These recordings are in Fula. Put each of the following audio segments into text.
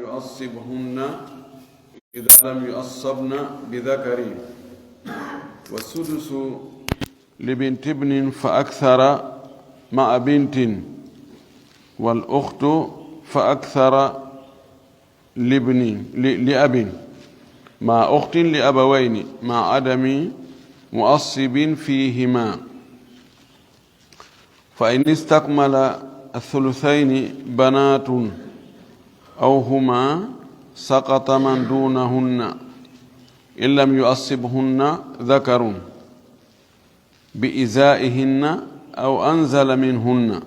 يعصبهن إذا لم يعصبن بذكر. والسدس لبنت ابن فأكثر مع بنت، والأخت فأكثر لأب مع أخت لأبوين مع عدم معصب فيهما. فإن استكمل الثلثين بنات أو هما سقط من دونهن إن لم يعصبهن ذكر بإزائهن أو أنزل منهن.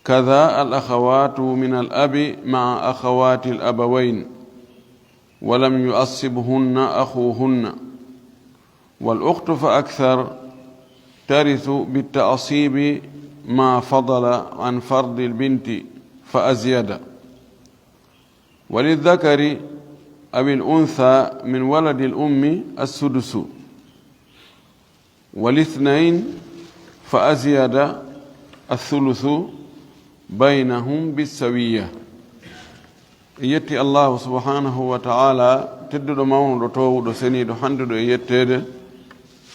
كذا الأخوات من الأب مع أخوات الأبوين ولم يعصبهن أخوهن. والأخت فأكثر ترث بالتعصيب ما فضل عن فرض البنت فأزيد. وللذكر أو الأنثى من ولد الأم السدس، والاثنين فأزيد الثلث بينهم بالسوية. يتي الله سبحانه وتعالى تدد مونو تو سني دو حندو يتede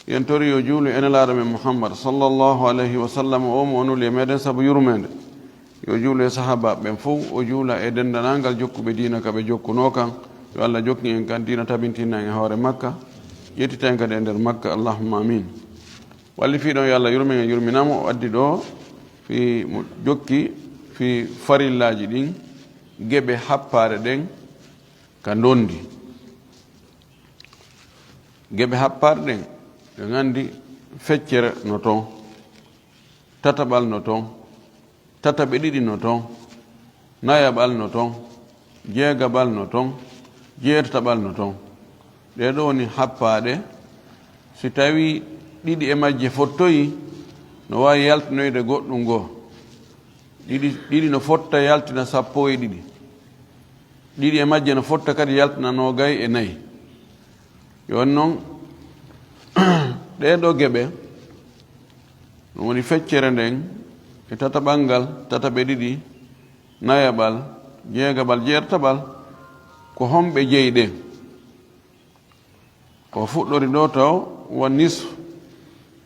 yentori yo juulu ene laara men Muhammad sallallahu alayhi wa sallam o mo onul e meden sabu yurmende yo juulu e sahaba ben fof o juula e dendanangal jokkube diina ka be jokkuno kan yo Allah jokki en kan diina tabintina en hoore Makka yettita en kadi e nder Makka allahumma amin. walli fi ɗon yo Allah yurmen e yurminamo o addi ɗo fi mo jokki fi farillaji ɗin geɓe happare ɗen ka dondi geɓe happare ɗen ɓe gandi feccere no toon, tataɓal no toon, tataɓe ɗiɗi no toon, nayaɓal no toon, jeegaɓal no toon, jeetataɓal no toon. ɗeɗo woni happaɗe. si tawi ɗiɗi e majje fottoyi no wawi yaltinoyde goɗɗum goo, ɗiɗi no fotta yaltina sappo e ɗiɗi, ɗiɗi e majje no fotta kadi yaltina nogay e nayyi. yon noon ɗeɗo geɓe ɗum woni feccere nden e tataɓal ngal, tataɓe ɗiɗi, nayaɓal, jeegaɓal, jeertaɓal ko homɓe jeyɗen. ko fuɗɗori ɗo taw won nisfu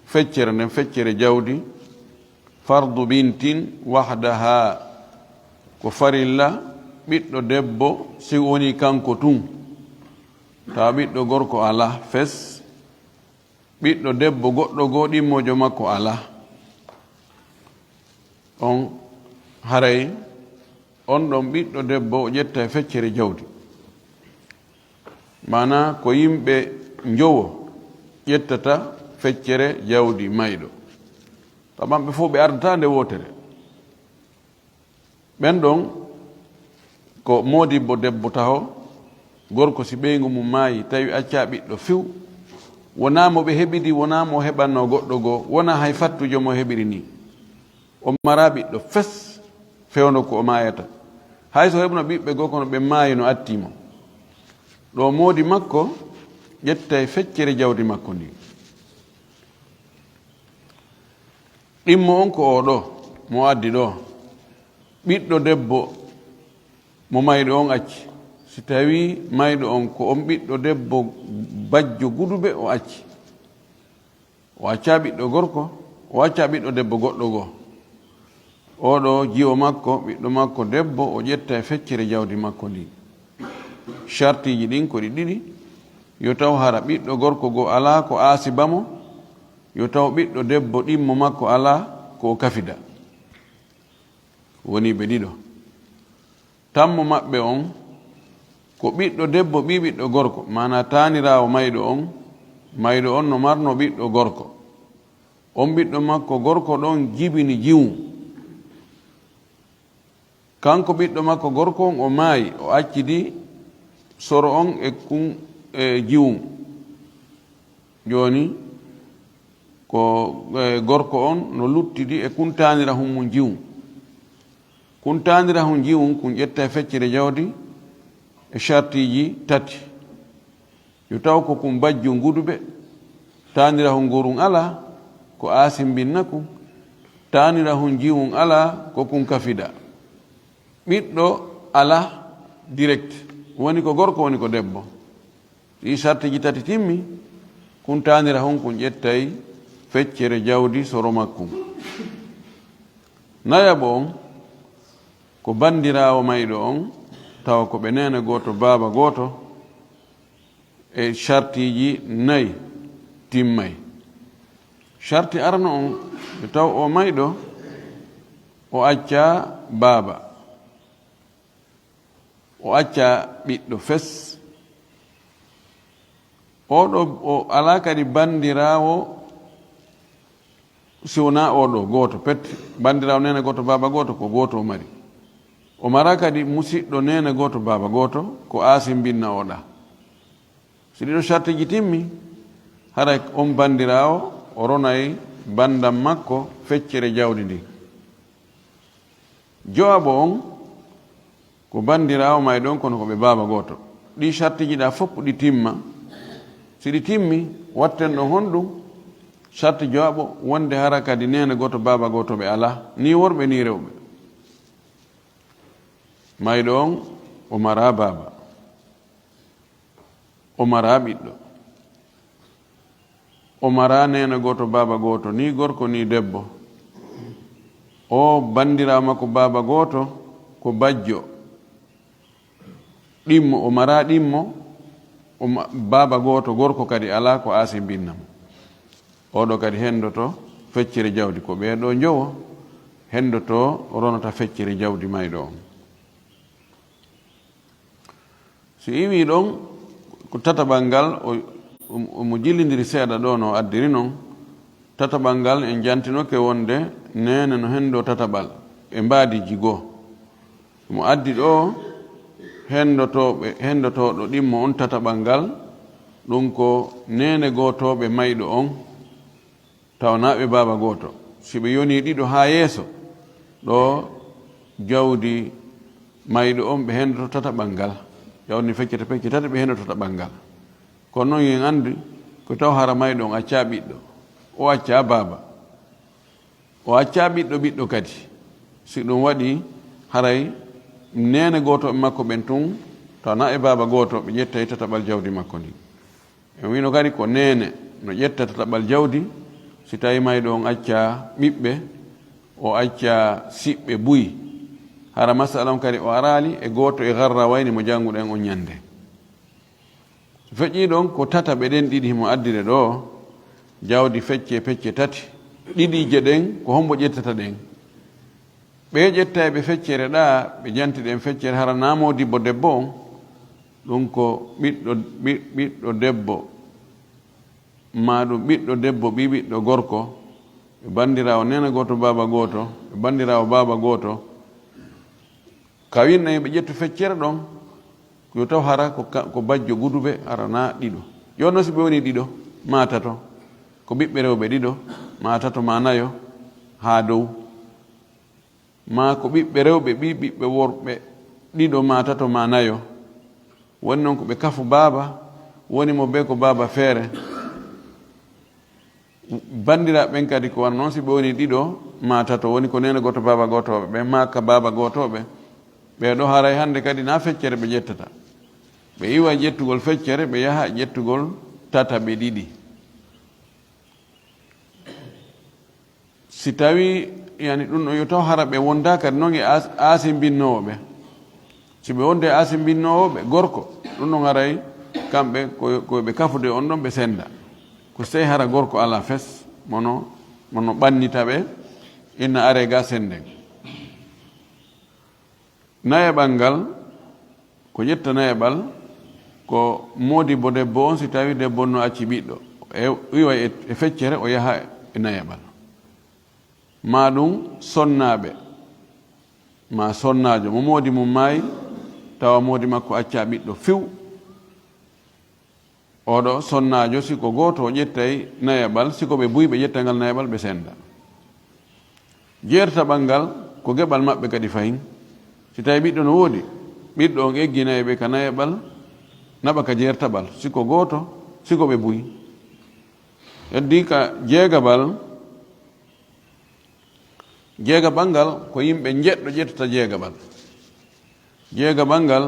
feccere nden feccere jawdi fardu bintin wahdaha ko farilla ɓiɗɗo debbo si woni kanko tun, tawa ɓiɗɗo gorko ala fes, ɓiɗɗo debbo goɗɗo goo ɗimmojo makko ala, on haray on ɗon ɓiɗɗo debbo o ƴetta e feccere jawdi. mana ko yimɓe jowo ƴettata feccere jawdi mayɗo, taman ɓe fof ɓe ardata nde wotere. ɓen ɗon ko modibbo debbo taho gorko si ɓeygu mum maayi tawi acca ɓiɗɗo few, wona mo ɓe heɓidi, wona mo heɓanno goɗɗo goo, wona hay fattujo mo heɓiri ni, o mara ɓiɗɗo fes fewno ko o mayata. hay so heɓno ɓiɓɓe goo kono ɓe maayi no attimo, ɗo moodi makko ƴetta e feccere jawdi makko ndi. ɗimmo on ko o ɗo mo addi ɗo, ɓiɗɗo debbo mo mayɗo on acci, si tawi mayɗo on ko on ɓiɗɗo debbo bajjo guduɓe o acci, o acca ɓiɗɗo gorko, o acca ɓiɗɗo debbo goɗɗo goo, oɗo jiwo makko ɓiɗɗo makko debbo o ƴetta e feccere jawdi makko ndi. chartiji ɗin ko ɗi ɗiɗi: yo taw hara ɓiɗɗo gorko goo ala ko aasibamo, yo taw ɓiɗɗo debbo ɗimmo makko ala ko kafida. woni ɓe ɗiɗo. tammo maɓɓe on ko ɓiɗɗo debbo ɓi ɓiɗɗo gorko, mana tanirawo mayɗo on no marno ɓiɗɗo gorko, on ɓiɗɗo makko gorko ɗon jibini jiwu, kanko ɓiɗɗo makko gorko on o maayi, o accidi soro on e kun e jiwu. joni ko gorko on no luttidi e kun tanira hum mum jiwu, kun tanira hum jiwu kun ƴetta e feccere jawdi e chartiji tati: yo taw ko kum bajju nguduɓe, tanira hum ngurun ala ko asimbinna kum, tanira hum jiwun ala ko kun kafida. ɓiɗɗo ala direct woni ko gorko woni ko debbo ɗi sartiji tati timmi kuntandira hon ko ƴettay feccere jawdi soro makkum nayabo on ko bandirawo mayɗo on tawa ko ɓe nene goto baaba goto e sartiji nayi timmay sarti arno on ɓe taw o mayɗo o acca baaba o acca ɓiɗɗo fes oɗo o ala kadi bandirawo siwna oɗo goto pet bandirawo nene goto baaba goto ko goto o mari o mara kadi musidɗo nene goto baaba goto ko aasi binna oɗa si ɗiɗo sartiji timmi haray on bandirawo o ronay bandam makko feccere jawdi ndi jowabo on ko bandirawo may ɗon kono ko ɓe baaba goto ɗi sartiji ɗa fof ɗi timma si ɗi timmi watten ɗo honɗum sarti jowabo wonde hara kadi nene goto baaba goto ɓe ala ni worɓe ni rewɓe mayɗo on o mara baaba o mara ɓiɗɗo o mara nene goto baaba goto ni gorko ni debbo o bandirawo makko baaba goto ko bajjo ɗimmo o mara ɗimmo baaba goto gorko kadi ala ko aasi binnamo oɗo kadi hendoto feccere jawdi ko ɓeeɗo jowo hendoto ronata feccere jawdi mayɗo on so iwi ɗon ko tataɓal ngal omo jillidiri seeɗa ɗo no addiri noon tataɓal ngal en jantinoke wonde nene no hendo tataɓal e mbaadiji goo mo addi ɗo hendotoɗo ɗimmo on tataɓal ngal ɗum ko nene gotoɓe mayɗo on tawnaɓe baaba goto si ɓe yoni ɗiɗo ha yeeso ɗo jawdi mayɗo on ɓe hendoto tataɓal ngal jawdi feccete pecce tati ɓe hendoto tataɓal ngal kono noon yen andi ko taw hara mayɗo on acca ɓiɗɗo o acca baaba o acca ɓiɗɗo kadi si ɗum waɗi haray nene gotoɓe makko ɓen tun tawna e baaba goto ɓe ƴettay tataɓal jawdi makko ndi en wino kadi ko nene no ƴetta tataɓal jawdi si tawi mayɗo on acca ɓiɓɓe o acca siɓɓe buyi hara masala on kadi o arali e goto e garra wayni mo janguɗen on ñande feƴƴi ɗon ko tataɓe ɗen ɗiɗi himo addire ɗo jawdi pecce tati ɗiɗije ɗen ko hombo ƴettata ɗen ɓe ƴetta ɓe feccere ɗa ɓe janti ɗen feccere hara namodibbo debbo on ɗum ko ɓiɗɗo debbo ma ɗum ɓiɗɗo debbo ɓiɓiɗɗo gorko ɓe bandirawo nena goto baaba goto ɓe bandirawo baaba goto kawinnayi ɓe ƴettu feccere ɗon yo taw hara ko bajjo guduɓe arana ɗiɗo jonno si ɓe woni ɗiɗo ma tato ko ɓiɓɓe rewɓe ɗiɗo ma tato ma nayo ha dow ma ko ɓiɓɓe rewɓe ɓiɓɓe worɓe ɗiɗo ma tato ma nayo woni noon ko ɓe kafu baaba woni mo be ko baaba feere bandiraɓe ɓen kadi ko wan noon si ɓe woni ɗiɗo ma tato woni ko nene goto baaba gotoɓe ɓe makka baaba gotoɓe ɓeɗo haray hande kadi na feccere ɓe ƴettata ɓe iwa ƴettugol feccere ɓe yaha ƴettugol tataɓe ɗiɗi si tawi yani ɗum ɗo yo taw hara ɓe wonda kadi noon e aasi binnowoɓe si ɓe wonde aasi binnowoɓe gorko ɗum ɗon haray kamɓe koɓe kafude on ɗon ɓe senda ko sey hara gorko ala fes mono ɓannita ɓe inna are ga senden nayeɓal ngal ko ƴetta nayeɓal ko modibbo debbo on si tawi debbo no acci ɓiɗɗo iwa e feccere o yaha e nayeɓal ma ɗum sonnaɓe ma sonnajo mo moodi mum maayi tawa moodi makko acca ɓiɗɗo few oɗo sonnajo siko goto o ƴettay nayeɓal siko ɓe buyi ɓe ƴetta ngal nayeɓal ɓe senda jeertaɓal ngal ko geɓal maɓɓe kadi fayin si tawi ɓiɗɗo no woodi ɓiɗɗo on egginayi ɓe ka nayeɓal naɓa ka jeertaɓal siko goto siko ɓe buyi heddi ka jeegaɓal ngal ko yimɓe jeɗɗo ƴettata jeegaɓal jeegabal ngal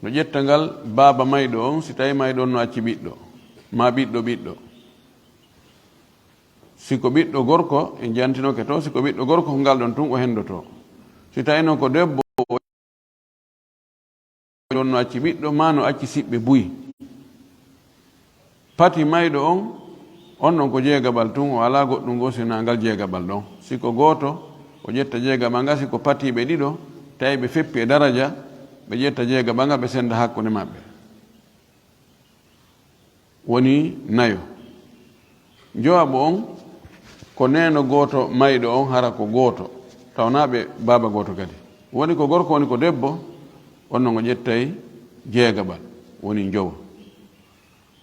no ƴetta ngal baaba mayɗo on si tawi mayɗo on no acci ɓiɗɗo ma ɓiɗɗo siko ɓiɗɗo gorko e jantinoke to siko ɓiɗɗo gorko ko ngal ɗon tun o hendoto si tawi noon ko debbo on no acci ɓiɗɗo ma no acci siɓɓe buyi pati mayɗo on ɗon ko jeegabal tun o ala goɗɗum go sina ngal jeegabal ɗon siko gooto o ƴetta jeegabal ngal siko patiɓe ɗiɗo tawi ɓe feppi e daraja ɓe ƴetta jeegabal ngal ɓe senda hakkude maɓɓe woni nayo jowaɓo on ko neno gooto mayɗo on hara ko gooto tawnaɓe baaba gooto kadi woni ko gorko woni ko debbo on non o ƴettay jeegabal woni jowo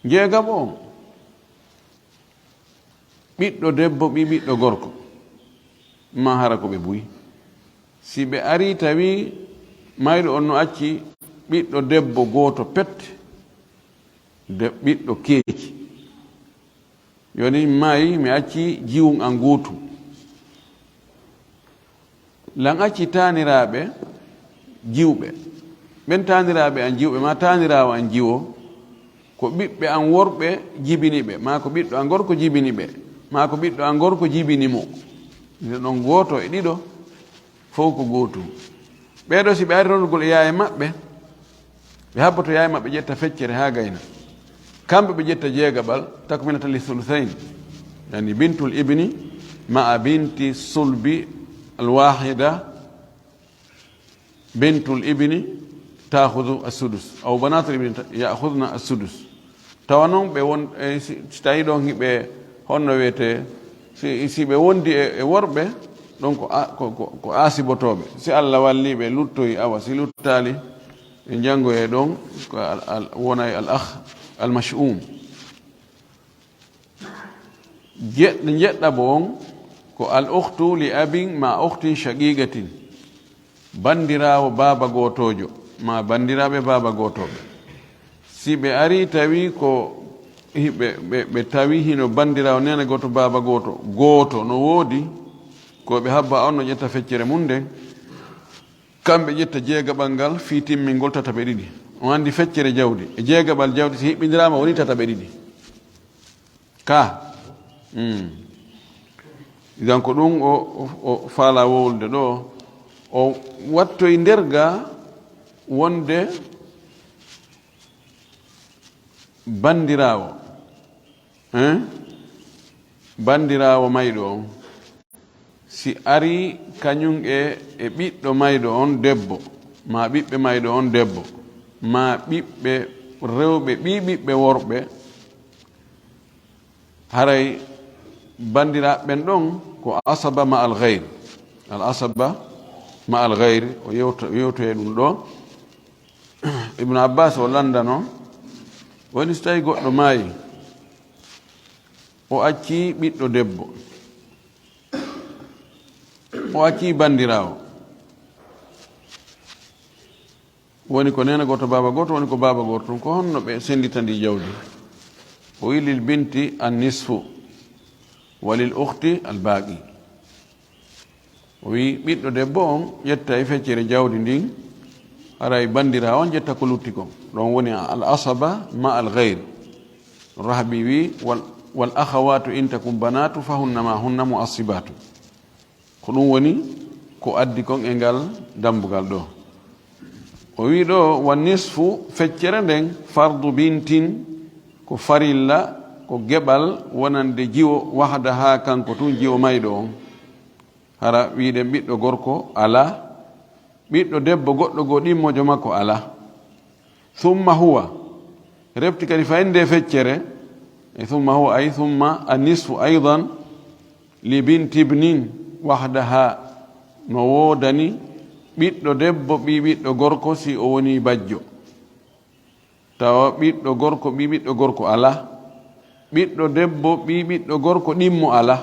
jeegabo on ɓiɗɗo debbo ɓiɗɗo gorko ma hara ko ɓe buyi si ɓe ari tawi mayɗo on no acci ɓiɗɗo debbo gooto pette ɓiɗɗo keeci yoni mayi mi acci jiwum an gootu lan acci taniraɓe jiwɓe ɓen taniraɓe an jiwɓe ma tanirawo an jiwo ko ɓiɓɓe an worɓe jibiniɓe ma ko ɓiɗɗo an gorko jibiniɓe ma ko ɓiɗɗo an gorko jibinimo nde ɗon gooto e ɗiɗo fof ko gootum ɓeeɗo si ɓe ari rondugol e yaye maɓɓe ɓe habboto yaye maɓɓe ƴetta feccere ha gayna kamɓe ɓe ƴetta jeegabal tako minata li thuluthain yani bintul ibni ma binti sulbi alwahida bintul ibni tahudu assudus aw banatul ibni yahudna assudus tawa noon ɓe won si tawi ɗon hiɓe honno wiyete si ɓe wondi e worɓe ɗon ko asibotoɓe si Allah walliɓe luttoyi awa si luttali e jangoye ɗon ko wonay al akh al mash'um jeɗɗa bo on ko al ukhtu li abin ma ukhtin shaqiqatin bandirawo baba gotojo ma bandiraɓe baba gotoɓe si ɓe ari tawi ko ɓe tawi hino bandirawo nene goto baba goto no woodi ko ɓe habba on no ƴetta feccere mum nden kamɓe ƴetta jeegabal ngal fi timmingol tataɓe ɗiɗi on andi feccere jawdi e jeegabal jawdi si hiɓɓidirama woni tataɓe ɗiɗi ka idan ko ɗum o faala wowlde ɗo o wattoye nder ga wonde bandirawo bandirawo mayɗo on si ari kañum e ɓiɗɗo mayɗo on debbo ma ɓiɓɓe mayɗo on debbo ma ɓiɓɓe rewɓe ɓiɓɓe worɓe haray bandiraɓen ɗon ko asaba ma al ghayr al asaba ma al ghayr o yewtoye ɗum ɗo ibnu abbas o landano woni so tawi goɗɗo maayi o acci ɓiɗɗo debbo o acci bandirawo woni ko nena goto baba goto woni ko baba goto tun ko honno ɓe senditandi jawdi o wi lil binti an nisfu wa lil ukhti al baqi o wi ɓiɗɗo debbo on ƴetta e feccere jawdi ndin haray bandirawo on ƴetta ko lutti kon ɗon woni al asaba ma al ghayr rahbi wi wal akhawatu in takum banatu fahunna ma hunna mu'assibatu ko ɗum woni ko addi kon e ngal dambugal ɗo o wi ɗo wa nisfu feccere nden fardu bintin ko farilla ko geɓal wonande jiwo wahda ha kanko tun jiwo mayɗo on hara wiɗen ɓiɗɗo gorko ala ɓiɗɗo debbo goɗɗo go ɗimmojo makko ala thumma huwa refti kadi fayinde feccere e thumma huwa ay thumma a nisfu aidan li binti ibnin wahdaha no woodani ɓiɗɗo debbo ɓiɓiɗɗo gorko si o woni bajjo tawa ɓiɗɗo gorko ɓiɓiɗɗo gorko ala ɓiɗɗo debbo ɓiɓiɗɗo gorko ɗimmo ala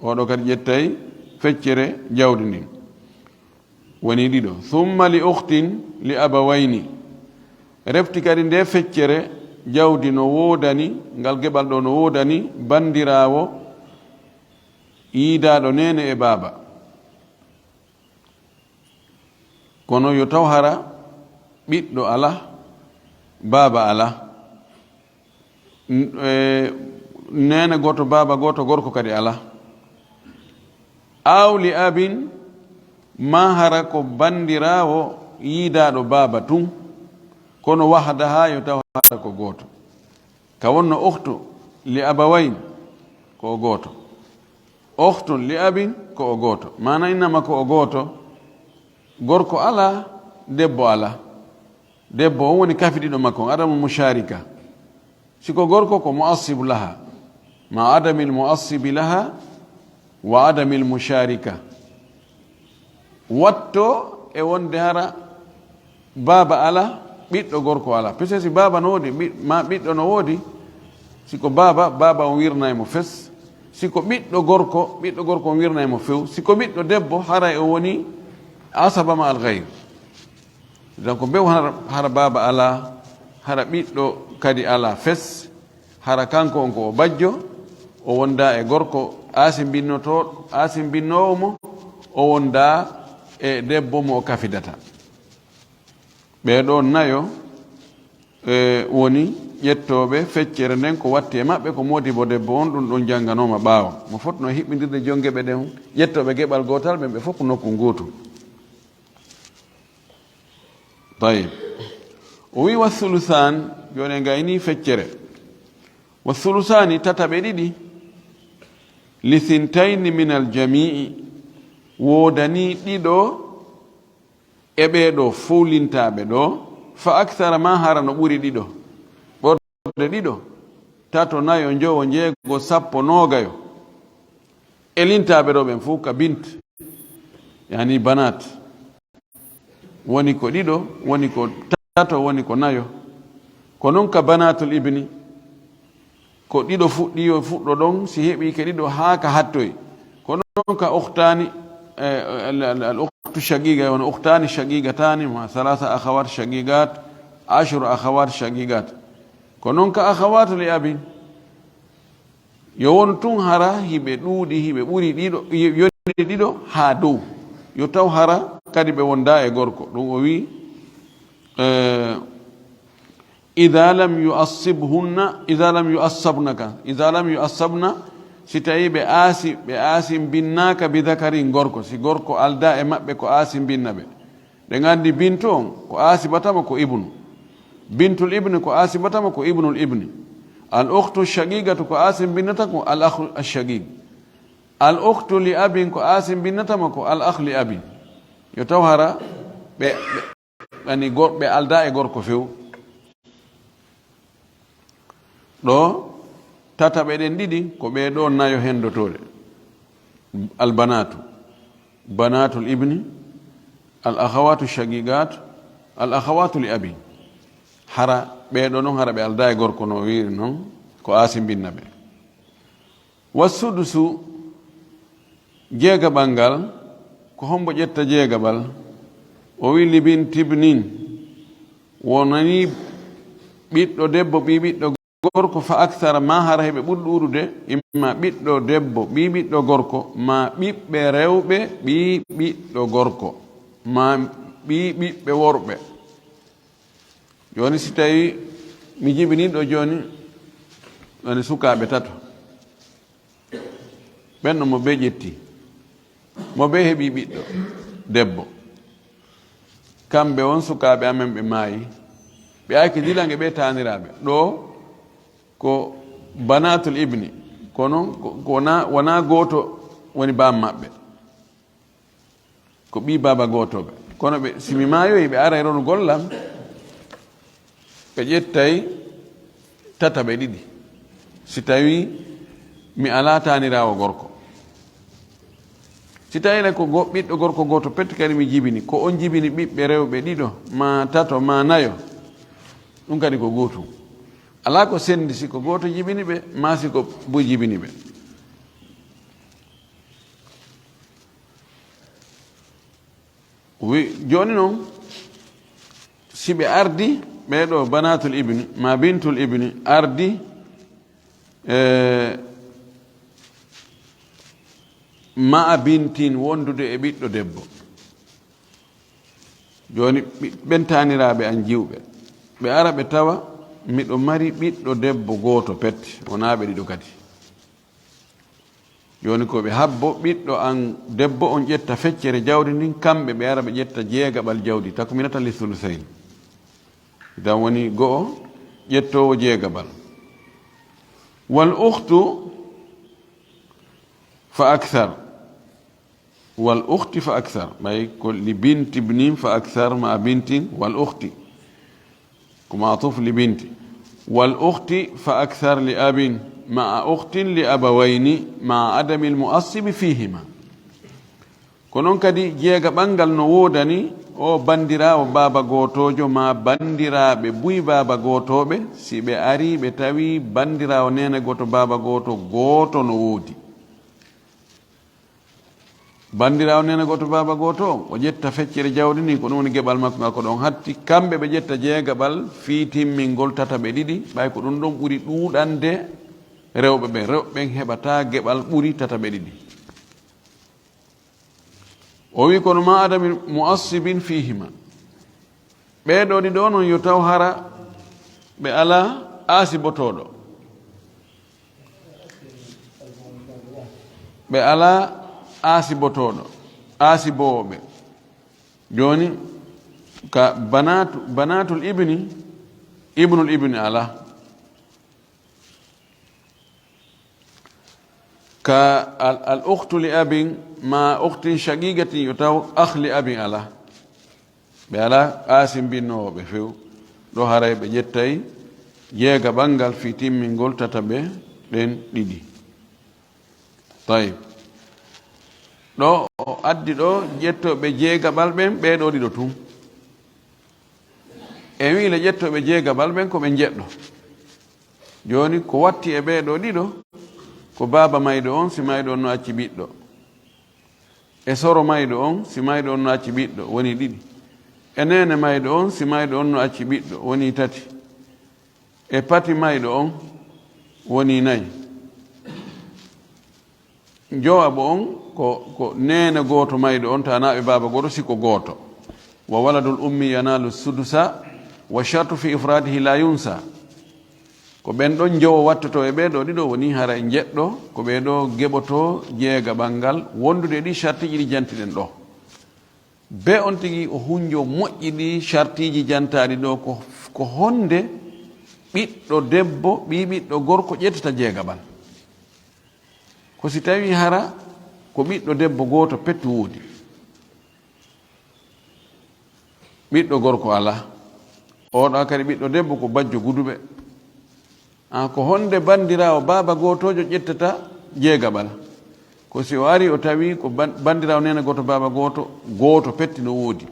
oɗo kadi ƴettay feccere jawdi ndin woni ɗiɗo thumma li ukhtin li abawayni refti kadi nde feccere jawdi no woodani ngal geɓal ɗo no woodani bandirawo yiidaɗo nene e baaba kono yo taw hara ɓiɗɗo ala baaba ala nene goto baaba goto gorko kadi ala aw li abin ma hara ko bandirawo yiidaɗo baaba tun kono wahda ha yo taw hara ko goto ka wonno ukhtu li abawayn ko goto ukhtun li abin ko goto mana innama ko goto gorko ala debbo ala debbo on woni kafiɗiɗo makko adamu musharika siko gorko ko muassibu laha ma adami lmuassibi laha wa adami lmusharika watto e wonde hara baaba ala ɓiɗɗo gorko ala peut-être si baaba no woodi ma ɓiɗɗo no woodi siko baaba on wirnaymo fes siko ɓiɗɗo gorko on wirnaymo few siko ɓiɗɗo debbo hara e woni asaba ma alghayr donc bew hara baaba ala hara ɓiɗɗo kadi ala fes hara kanko on ko o bajjo o wonda e gorko asimbinnowo mo o wonda e debbo mo o kafidata ɓeɗo nayo woni ƴettoɓe feccere nden ko watti e maɓɓe ko modi bo debbo on ɗum ɗon jannganoma ɓaawa mo fotno hiɓɓidirde jongeɓe ɗen ƴettoɓe geɓal gotal ɓe fof ko nokku gotu tayib o wi wathuluthan joni gayni feccere wathuluthani tataɓe ɗiɗi li thintayni min aljamii wodani ɗiɗo e ɓeɗo fulintaɓe ɗo fa akthara ma hara no ɓuri ɗiɗo ɓorde ɗiɗo tato nayo jowo jeego sappo nogayo e lintaɓe ɗo ɓen fuu ka bint yani banat woni ko ɗiɗo woni ko tato woni ko nayo ko noon ka banatul ibni ko ɗiɗo fuɗɗo ɗon si heɓi ke ɗiɗo haa ka hattoy ko noon ka uhtani al ukhtu shagiga wona uhtani shagigatani ma salasa akhawat shagigat 10 akhawat shagigat ko noon ka akhawatu li abin yo won tun hara hiɓe ɗuuɗi hiɓe ɓuri ɗiɗo yoni ɗiɗo haa dow yo taw hara kadi ɓe wonda e gorko ɗum o wi ida lam yu'assabna si tawi ɓe aasi binnaka bi dakarin gorko si gorko alda e maɓɓe ko aasi binna ɓe ɗe gandi bintu on ko aasibatama ko ibnu bintul ibni ko aasibatama ko ibnul ibni al ukhtu shagigatu ko aasi binnata ko al akhu ashagig al ukhtu li abin ko aasi binnatama ko al akh li abin yo taw hara ɓe alda e gorko few ɗo tataɓe ɗen ɗiɗi ko ɓeɗo nayo hendotoɗe albanatu banatul ibni al akhawatu shagigat al akhawatu li abi hara ɓeɗo noon hara ɓe alda e gorko no wiri noon ko asimbinna ɓe wassudusu jeegaɓal ngal ko hombo ƴetta jeegaɓal o wi libin tibnin wonani ɓiɗɗo debbo ɓi ɓiɗɗo gorko fa akthara ma hara heɓe ɓuri ɗuuɗude imma ɓiɗɗo debbo ɓi ɓiɗɗo gorko ma ɓiɓɓe rewɓe ɓi ɓiɗɗo gorko ma ɓi ɓiɓɓe worɓe joni si tawi mi jibiniɗo joni woni sukaɓe tato ɓenno mo be ƴetti mo be heeɓi ɓiɗɗo debbo kamɓe won sukaɓe amen ɓe maayi ɓe aki dilange ɓe taniraɓe ɗo ko banatul ibni kono wona goto woni bam maɓɓe ko ɓi baba gotoɓe kono ɓe simi mayoyi ɓe ara ron gollam ɓe ƴettay tataɓe ɗiɗi si tawi mi ala tanirawo gorko si tawine ko ɓiɗɗo gorko goto petti kadi mi jibini ko on jibini ɓiɓɓe rewɓe ɗiɗo ma tato ma nayo ɗum kadi ko gotum ala ko sendi siko goto jibini ɓe ma siko bo jibini ɓe wi joni noon si ɓe ardi ɓeɗo banatul ibni ma bintul ibni ardi ma a bintin wondude e ɓiɗɗo debbo joni ɓen taniraɓe an jiwɓe ɓe ara ɓe tawa miɗo mari ɓiɗɗo debbo gooto pette wona ɓe ɗiɗo kadi joni ko ɓe habbo ɓiɗɗo an debbo on ƴetta feccere jawdi ndin kamɓe ɓe ara ɓe ƴetta jeegaɓal jawdi tako minata li thuluthain idan woni go'o ƴettowo jeegaɓal wal ukhtu fa akthar wal ukhti fa akthar may ko li binti ibnin fa akthar ma bintin wal ukhti ko معطوف لبنت والأخت فأكثر لأب مع أخت لأبوين مع عدم المؤصب فيهما konon kadi jeega ɓangal no woodani o bandirawo baba gotojo ma bandiraɓe buy baba gotoɓe si ɓe ari ɓe tawi bandirawo nene goto baba goto goto no woodi bandirawo nene goto baba goto o ƴetta feccere jawdi ni ko ɗum woni geɓal makko ngal ko ɗon hatti kamɓe ɓe ƴetta jeegaɓal fii timmingol tataɓe ɗiɗi ɓay ko ɗum ɗon ɓuri ɗuuɗande rewɓe ɓen rewɓe ɓen heɓata geɓal ɓuri tataɓe ɗiɗi o wi kono ma adami muassibin fihima ɓeɗo ɗiɗo noon yo taw hara ɓe ala aasibotoɗo ɓe ala aasibotoɗo aasibowoɓe joni ka banatul ibni ibnul ibni ala ka al ukhtu li abin ma ukhtin shaqiqatin yo taw akh li abin ala ɓe ala aasimbinnowoɓe few ɗo haray ɓe ƴettay jeega ɓangal fi timmingol tataɓe ɗen ɗiɗi tayib ɗo o addi ɗo ƴettoɓe jeegaɓal ɓen ɓeɗo ɗiɗo tun e wiile ƴettoɓe jeegaɓal ɓen koɓe jeɗɗo joni ko watti e ɓeɗo ɗiɗo ko baba mayɗo on si mayɗo on no acci ɓiɗɗo e soro mayɗo on si mayɗo on no acci ɓiɗɗo woni ɗiɗi e nene mayɗo on si mayɗo on no acci ɓiɗɗo woni tati e pati mayɗo on woni nayyi jowaɓo on ko nene goto mayɗo on tanaɓe baba goto siko goto wa waladul ummi yanalu sudusa wa shartu fi ifradihi la yunsa ko ɓen ɗon jowo wattoto e ɓeɗo ɗiɗo woni hara e jeɗɗo ko ɓeɗo geɓoto jeega ɓangal wondude ɗi chartiji ɗi jantiɗen ɗo be on tigui o hunjo moƴƴi ɗi chartiji jantaɗi ɗo ko honde ɓiɗɗo debbo ɓiɓiɗɗo gorko ƴettata jeegaɓal ko si tawi hara ko ɓiɗɗo debbo goto pettu woodi ɓiɗɗo gorko ala oɗo kadi ɓiɗɗo debbo ko bajjo guduɓe ko honde bandirawo baba gotojo ƴettata jeegaɓal ko si o ari o tawi ko bandirawo nene goto baba goto petti no woodi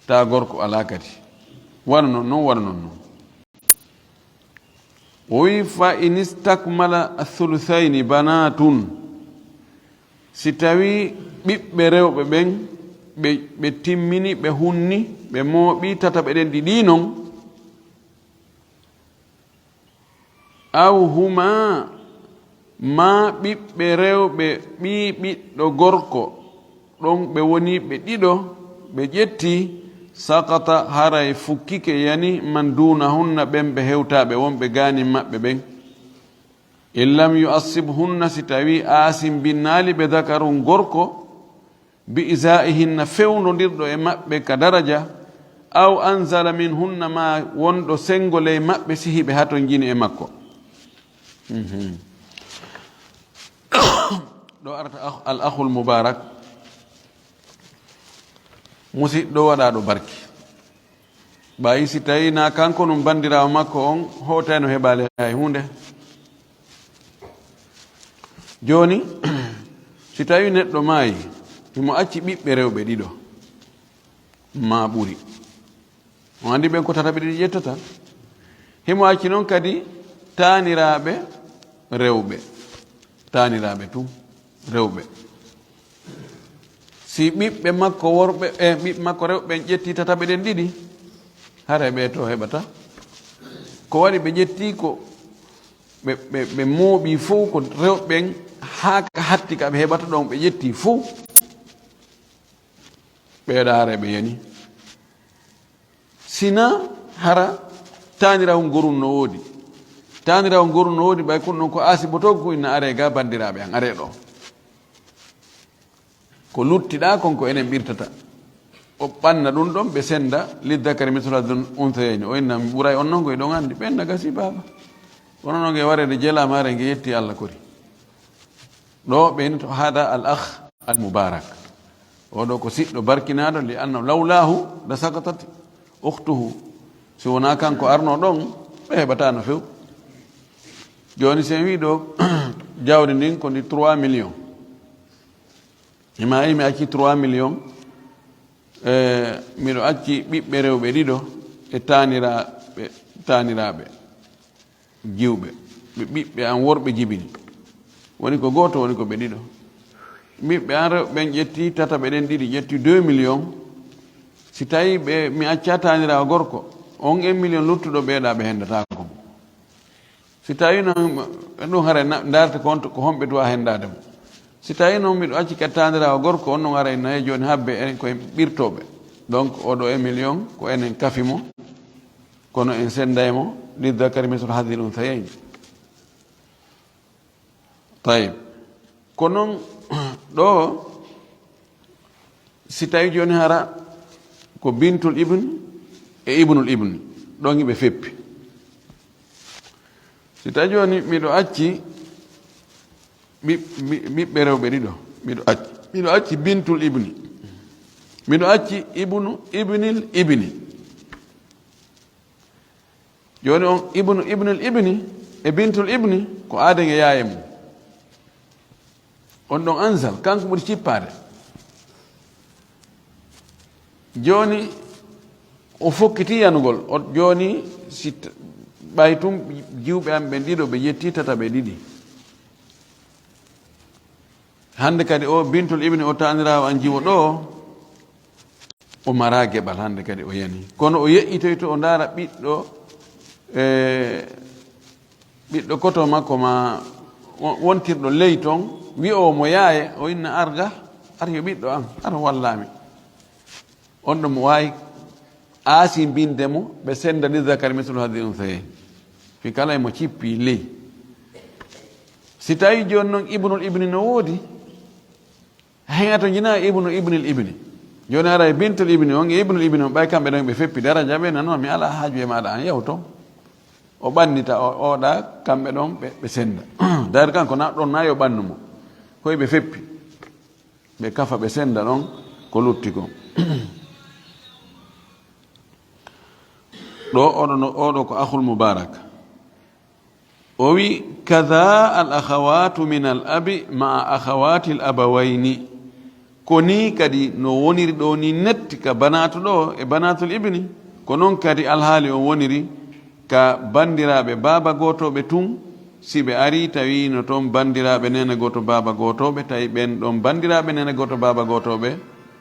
ta gorko ala kadi wana non wana non o wi fa in istakmala athuluthaini banatun si tawi ɓiɓɓe rewɓe ɓen ɓe timmini ɓe hunni ɓe mooɓi tataɓe ɗen ɗiɗi non aw huma ma ɓiɓɓe rewɓe ɓiɓiɗɗo gorko ɗon ɓe woni ɓe ɗiɗo ɓe ƴetti sakata haray fukkike yani man duna hunna ɓen ɓe hewtaɓe wonɓe gani maɓɓe ɓen in lam yu'assib hunna si tawi asim binnali ɓe dakarum gorko bi isaihinna fewnodirɗo e maɓɓe ka daraja aw anzala min hunna ma wonɗo sengoley maɓɓe sihi ɓe hato jini e makko ɗo arata al akhul mubarak musidɗo waɗaɗo barki ɓayi si tawi na kanko num bandirawo makko on hotano heɓale hay hunde joni si tawi neɗɗo maayi himo acci ɓiɓɓe rewɓe ɗiɗo ma ɓuri o andi ɓen ko tataɓe ɗiɗi ƴettata himo acci noon kadi taniraɓe rewɓe taniraɓe tum rewɓe si ɓiɓɓe makko worɓe ɓiɓɓe makko rewɓe ɓen ƴetti tataɓe ɗen ɗiɗi hara ɓe to heɓata ko waɗi ɓe ƴetti ko ɓe mooɓi fo ko rewɓen haaka hatti ka ɓe heɓata ɗon ɓe ƴetti fo ɓeeɗa hara ɓe yani sina hara tanirawo ngorun no woodi tanirawo ngorun no woodi ɓay kon ɗon ko asiboto ko inna are ga bandiraɓe an are ɗo ko luttiɗa konko enen ɓirtata o ɓanna ɗum ɗon ɓe senda liddakari misla unsayni o inna mi ɓuuray on noon koye ɗon anndi ɓenna gasi baba wono noon ge warede jeelamare nge yetti allah kori ɗo ɓeni to hada al akh al mubarak oɗo ko siɗɗo barkinaɗo li annahu lawlahu la sakatat ukhtuhu si wona kanko arno ɗon ɓe heɓata no few joni sen wi ɗo jawdi ndin ko ndi 3 millions ima yi mi acci 3 millions miɗo acci ɓiɓɓe rewɓe ɗiɗo e taniraɓe jiwɓe ɓiɓɓe an worɓe jibini woni ko goto woni ko ɓe ɗiɗo ɓiɓɓe an rewɓe ɓen ƴetti tataɓe ɗen ɗiɗi ƴetti 2 millions si tawi ɓe mi acca tanirawo gorko on 1 million luttuɗo ɓeeɗa ɓe hendatako mo si tawi noon ɗum hara darta ko homɓe duwa hendade mo si tawi noon miɗo acci kadi tanirawo gorko on noon ara nayi joni habbe en koye ɓirtoɓe donc oɗo 1 million ko enen kafimo kono en sendaymo liddakari misl hadil unsayayni tayib ko noon ɗo si tawi joni hara ko bintul ibn e ibnul ibni ɗon iɓe feppi si tawi joni miɗo acci ɓiɓɓe rewɓe ɗiɗo miɗo acci bintul ibni miɗo acci ibnu ibnil ibni joni on ibnu ibnil ibni e bintul ibni ko aadege yaye mum on ɗon ansal kanko ɓuri cippade joni o fokkiti yanugol o joni si ɓay tum jiwɓe am ɓen ɗiɗo ɓe yetti tataɓe ɗiɗi hande kadi o bintul ibni o tanirawo an jiwo ɗo o mara geɓal hande kadi o yani kono o yeƴƴitoy to o ndaara ɓiɗɗo ɓiɗɗo koto makko ma wontirɗo ley toon wi o mo yaaye o inna arga ar yo ɓiɗɗo an ar wallami on ɗo mo wawi aasi bindemo ɓe senda lizzakari mislu hadi unsayen fi kala emo cippi ley si tawi joni noon ibnul ibni no woodi hen to jina ibnu ibnil ibni joni ara e bintul ibni on e ibnul ibni on ɓay kamɓe ɗon ɓe feppi daraja ɓe nanoon mi ala haaju e maɗa an yahu toon o ɓannita oɗa kamɓe ɗon ɓe senda dari kanko na ɗon nayi o ɓannu mo koye ɓe feppi ɓe kafa ɓe senda ɗon ko lutti ko ɗo oɗo ko akhul mubarak o wi kada al akhawatu min al abi maa akhawati l abawayni ko ni kadi no woniri ɗo ni netti ka banatu ɗo e banatul ibni ko noon kadi alhaali o woniri ka bandiraɓe baba gotoɓe tun si ɓe ari tawi no toon bandiraɓe nene goto baba gotoɓe tawi ɓen ɗon bandiraɓe nene goto baba gotoɓe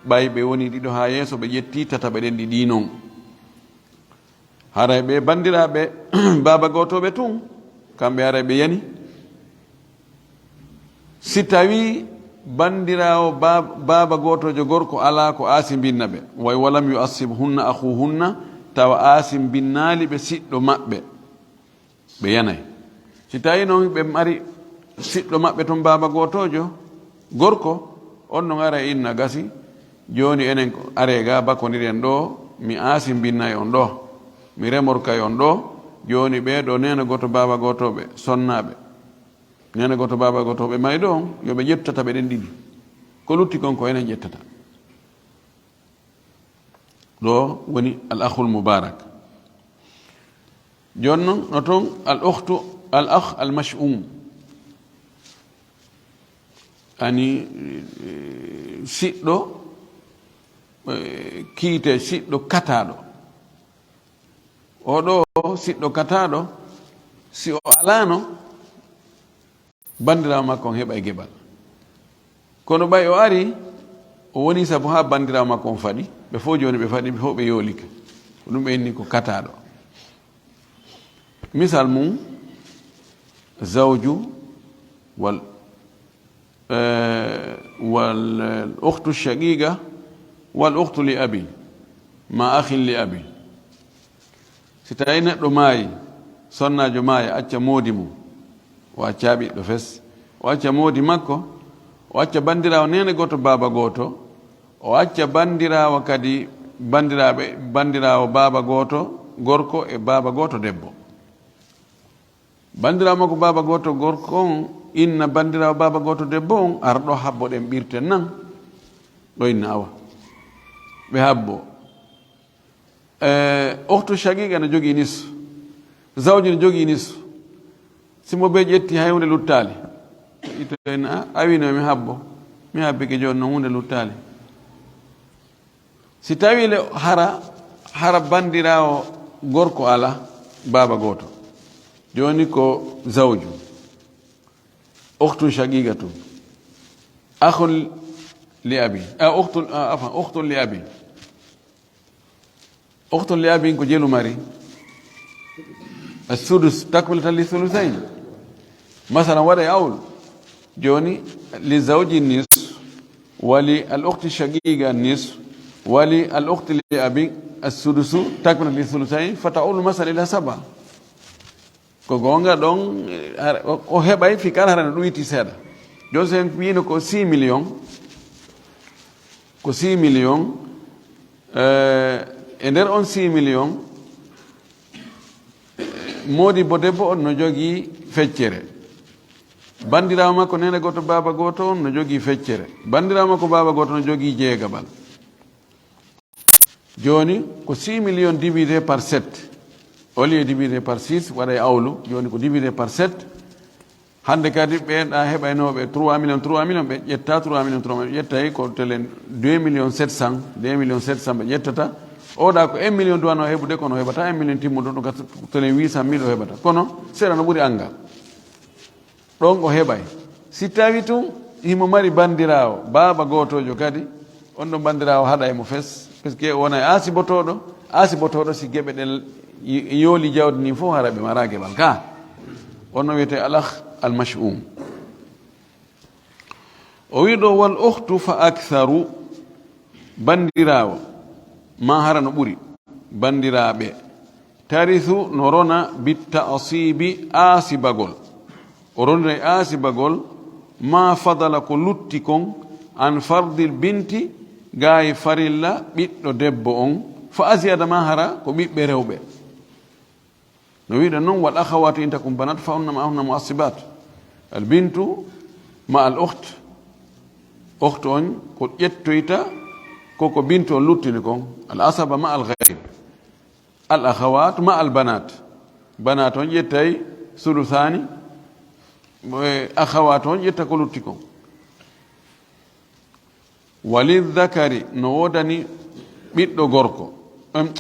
ɓay ɓe woni ɗiɗo ha yeeso ɓe ƴetti tataɓe ɗen ɗiɗi noon haray ɓe bandiraɓe baba gotoɓe tun kamɓe haray ɓe yani si tawi bandirawo baba gotojo gorko ala ko aasi binna ɓe way walam yu assib hunna akhuhunna tawa aasi binnali ɓe siɗɗo maɓɓe ɓe yanay si tawi noon ɓe mari siɗɗo maɓɓe toon baba gotojo gorko on no ara inna gasi joni enen are ga bakkodiren ɗo mi aasi binnayi on ɗo mi remorkay on ɗo joni ɓeɗo nena goto baba gotoɓe sonnaɓe nena goto baba gotoɓe may ɗo yoɓe ƴettata ɓe ɗen ɗiɗi ko lutti kon ko enen ƴettata ɗo woni al akhul mubarak joni noon no toon al ukhtu al akh al mash'um ani siɗɗo kiite siɗɗo kataɗo oɗo siɗɗo kataɗo si o alano bandirawo makko on heɓa e geɓal kono ɓay o ari o woni saabu ha bandirawo makko on faɗi ɓe fof joni ɓe faɗi ɓe fof ɓe yoolike ko ɗum ɓe inni ko kataɗo misal mum zawju wal ukhtu shaqiqa wal ukhtu li abi ma akhin li abi si tawi neɗɗo maayi sonnajo maayi acca moodi mum o acca ɓiɗɗo fes o acca moodi makko o acca bandirawo nene goto baaba goto o acca bandirawo kadi bandirawo baaba goto gorko e baaba goto debbo bandirawo makko baaba goto gorko on inna bandirawo baaba goto debbo on arɗo habbo ɗen ɓirten nan ɗo inna awa ɓe habbo ohtu shagiga ne jogii nisu zawji ne jogii nisu simo ɓe ƴetti hay hunde luttali ito en awino mi habbo mi habbike joni no hunde luttali si tawi le hara bandirawo gorko ala baaba goto joni ko zawju uhtun shaqiqatu akhun li abi uhtun li abi uhtun li abi ko jelu mari السدس تكملة للثلثين مثلا ولا يقول جوني للزوج النصف وللأخت الشقيقة النصف وللأخت لأبي السدس تكملة للثلثين فتعول مثلا إلى 7 ko gonga don o heɓay fi kala hara no ɗoyti seeɗa joni so en wino ko 6 millions ko 6 millions e nder on 6 millions moodi bo debbo on no jogii feccere bandirawo makko nene goto baaba goto on no jogii feccere bandirawo makko baaba goto no jogii jeegabal joni ko 6 millions divisé par 7 au lieu divisé par 6 waɗa e awlu joni ko divisé par 7 hande kadi ɓeeɗa heɓaynoɓe 3 millions ɓe ƴetta 3 millions ɓe ƴettay ko telen 2 millions 700 ɓe ƴettata oɗa ko 1 million duwano heɓude kono heɓata 1 million timmuɗo ɗo gat telen 800 000 o heɓata kono seeɗa no ɓuuri angal ɗon o heɓay si tawi tun himo mari bandirawo baaba gotojo kadi on ɗon bandirawo haɗa emo fes par ce que wona e asibotoɗo si gueɓe ɗen yooli jawdi ni fof hara ɓe mara gueɓal ka on no wiyete alakh almash'um o wi ɗo wal ukhtu fa aktharu bandirawo ma hara no ɓuri bandiraɓe tarithu no rona bitta'sibi asibagol o ronira e asibagol ma fadala ko lutti kon an fardil binti gaye farilla ɓiɗɗo debbo on fa asiyada ma hara ko ɓiɓɓe rewɓe no wiɗa noon wal akhawatu in takum banat fa hunna ma hunna mu'assibat al bintu ma al ukht on ko ƴettoyta koko bintu on luttini kon al asaba ma al ghayb al akhawat ma al banat on ƴettay suluthani akhawat on ƴetta ko lutti kon walidhakari no wodani ɓiɗɗo gorko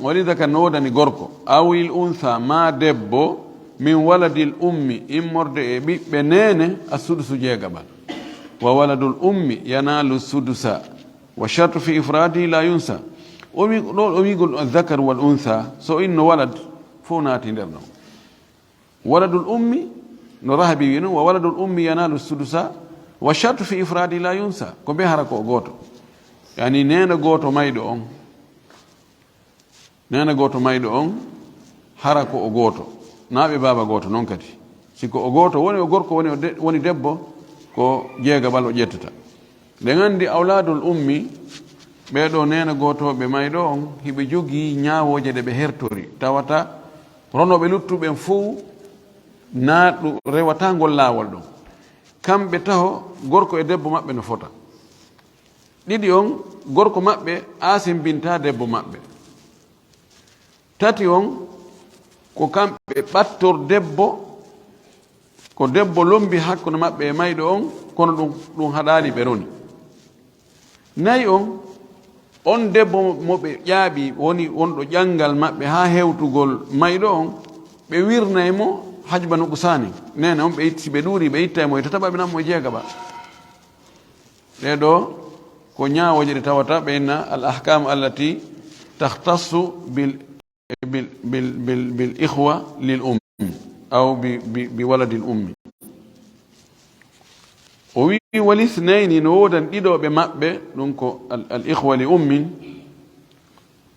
walidhakari no wodani gorko awil untha ma debbo min waladil ummi immorde e ɓiɓɓe nene a sudusu jeegabal wa waladul ummi yanalu sudusa wa shartu fi ifradi la yunsa o wigol dhakar wal untha so inno walad fo naati nder ɗon waladul ummi no rahabi wi noon wa waladul ummi yanalu sudusa wa shartu fi ifradi la yunsa ko ɓe hara ko goto yani nena goto mayɗo on hara ko o goto naaɓe baaba goto noon kadi siko o goto woni o gorko woni debbo ko jeegabal o ƴettata nden andi awladul ummi ɓeɗo nena gotoɓe mayɗo on hiɓe jogii ñawoje ɗe ɓe hertori tawata ronoɓe luttuɓen fuu naɗu rewata ngol laawol ɗon kamɓe taho gorko e debbo maɓɓe no fota ɗiɗi on gorko maɓɓe asimbinta debbo maɓɓe tati on ko kamɓe ɓattor debbo ko debbo lombi hakkude maɓɓe e mayɗo on kono ɗum haɗali ɓe roni nayi on debbo mo ɓe ƴaaɓi woni wonɗo ƴangal maɓɓe ha hewtugol mayɗo on ɓe wirnay mo hajba no kusani nene on ɓe si ɓe ɗuuri ɓe itta mo e tataɓa ɓe nammo e jeegaba ɗeɗo ko ñawoje ɗe tawata ɓeyna al ahkamu allati tahtassu bil ikhwa lil ummi aw bi waladil ummi o wi walithnayni no wodan ɗiɗoɓe maɓɓe ɗum ko al ikhwa li ummin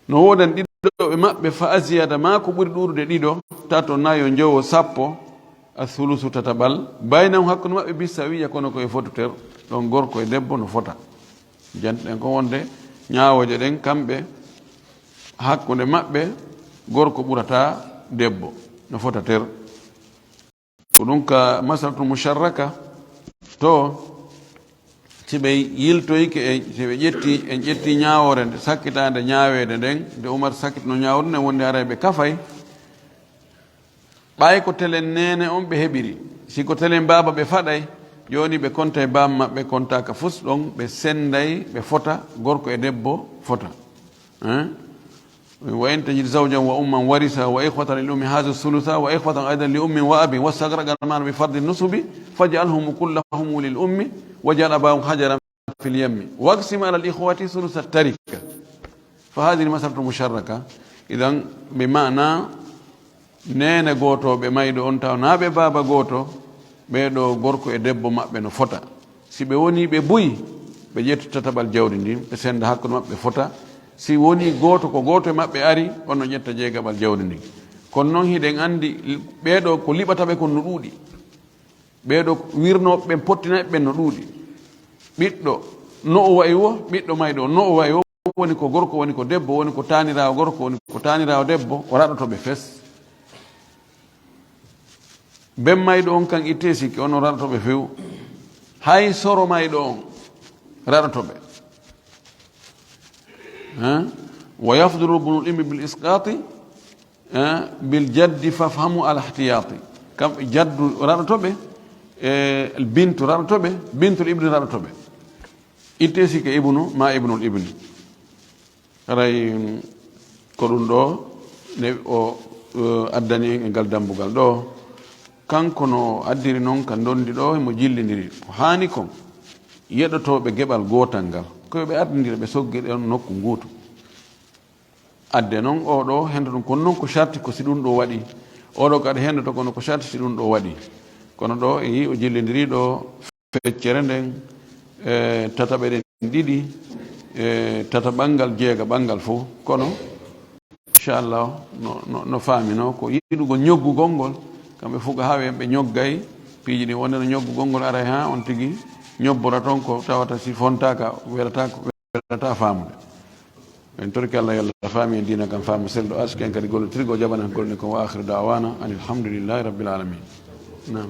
no wodan ɗiɗoɓe ɗiɗo ɓe maɓɓe fa asiyada ma ko ɓuri ɗurde ɗiɗo tato nayo jowo sappo athulusu tataɓal baynahum hakkude maɓɓe bisawiya kono koye fototer ɗon gorko e debbo no fota janɗen ko wonde ñawoje ɗen kamɓe hakkude maɓɓe gorko ɓurata debbo no fota ter ko ɗum ka masalatu musharraka to si ɓe yiltoyke si ɓe ƴetti en ƴetti ñawore nde sakkitande ñawede nden nde Umar sakkitino ñawore nden wonde ara ɓe kafay ɓay ko telen nene on ɓe heɓiri si ko telen baba ɓe faɗay joni ɓe konta e bam maɓɓe kontaka fus ɗon ɓe senday ɓe fota gorko e debbo fota وإن تجد زوجا وأما ورثا وإخوة للأم هذا الثلث وإخوة أيضا لأم وأب واستغرق المال بفرض النصب فاجعلهم كلهم للأم وجعل أباهم حجرا في اليم واقسم على الإخوة ثلث التركة فهذه المسألة مشركة إذن بمعنى نين غوتو بمايدو أنت نابي بابا غوتو بيدو غوركو إدبو مأبي نفوتا si ɓe woni ɓe buyi ɓe ƴettu tataɓal jawdi ndin ɓe senda hakkude maɓɓe fota si woni goto ko goto e maɓɓe ari onno ƴetta jeegaɓal jawdi ndin kono noon hiɗen andi ɓeɗo ko liɓataɓe kon no ɗuuɗi ɓeɗo wirnoɓe ɓen pottinaɓe ɓen no ɗuuɗi ɓiɗɗo no o wayi wo ɓiɗɗo mayɗo no o wayi wo woni ko gorko woni ko debbo woni ko tanirawo gorko woni ko tanirawo debbo o raɗotoɓe fes ben mayɗo on kan itte sikki on o raɗotoɓe few hay soro mayɗo on raɗotoɓe ويفضل ابن الام بالاسقاط بالجد فافهموا على احتياطي كم جد رارتوبه البنت رارتوبه بنت الابن رارتوبه اتسي كابن ما ابن الابن راي كودون دو ne o addani en gal dambugal do kanko no addiri non kan dondi do mo jillindiri ko hani kon yedotobe gebal gotal ngal ko be addindira be soggede on nokku nguutu adde non o do hendo dum kon non ko sharti ko si dum do wadi o do kadi hendo to kono ko sharti si dum do wadi kono do yi o jillindiri do feccere nden tatabe den didi tata bangal jeega bangal fu kono inchallah no faamino ko yidugo ñoggu gongol kambe fuga hawe be ñoggay piiji ni wonde no ñoggu gongol ara ha on tigi ñobbora ton ko tawata si fontaka welata faamude en torki Allah yalla faami dina kam faamu seldo asken kadi gol trigo jabana golne ko wa akhir da'wana alhamdulillahi rabbil alamin naam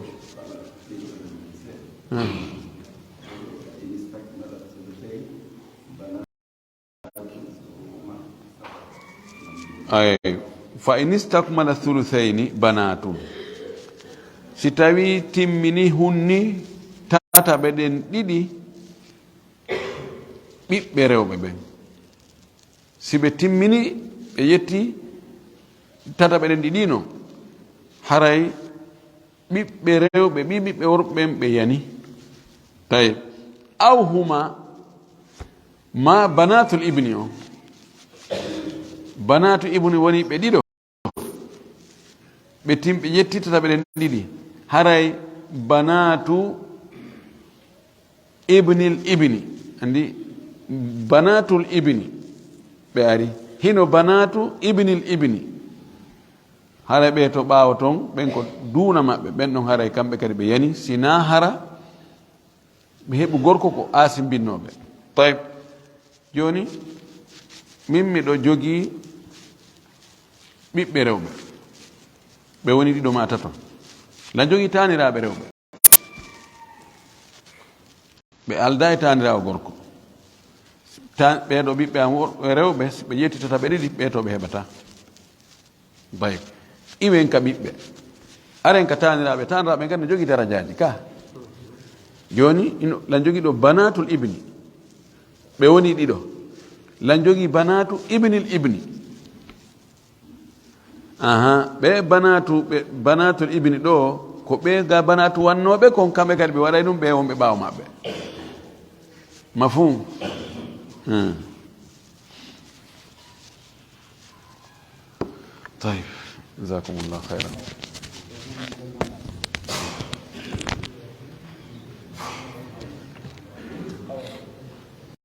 ay fa in istakmala thuluthaini banatun si tawi timmini hunni tataɓe ɗen ɗiɗi ɓiɓɓe rewɓe ɓen si ɓe timmini ɓe yetti tataɓe ɗen ɗiɗino haray ɓiɓɓe rewɓe ɓiɓɓe worɓe ɓen ɓe yani tawi aw huma ma banatul ibni o banatu ibni woni ɓe ɗiɗo ɓe timɓe yetti tataɓe ɗen ɗiɗi haray banatu ibnil ibni andi banatul ibni ɓe ari hino banatu ibnil ibni haray ɓe to ɓaawa toon ɓen ko duuna maɓɓe ɓen ɗon haray kamɓe kadi ɓe yani sina hara ɓe heɓu gorko ko aasimbinnoɓe tayib joni min miɗo jogii ɓiɓɓe rewɓe ɓe woni ɗiɗo ma tato la jogii taniraɓe rewɓe ɓe alda e tanirawo gorko ɓeɗo ɓiɓɓe am rewɓe ɓe ƴettitata ɓe ɗiɗi ɓe to ɓe heɓata bayib iwen ka ɓiɓɓe aren ka taniraɓe gandi ne jogii darajaji ka joni lan jogii ɗo banatul ibni ɓe woni ɗiɗo lan jogii banatu ibnil ibni ɓe banatul ibni ɗo ko ɓe ga banatu wannoɓe kon kamɓe kadi ɓe waɗay ɗum ɓe wonɓe ɓaawo maɓɓe mafhum طيب جزاكم الله خيرا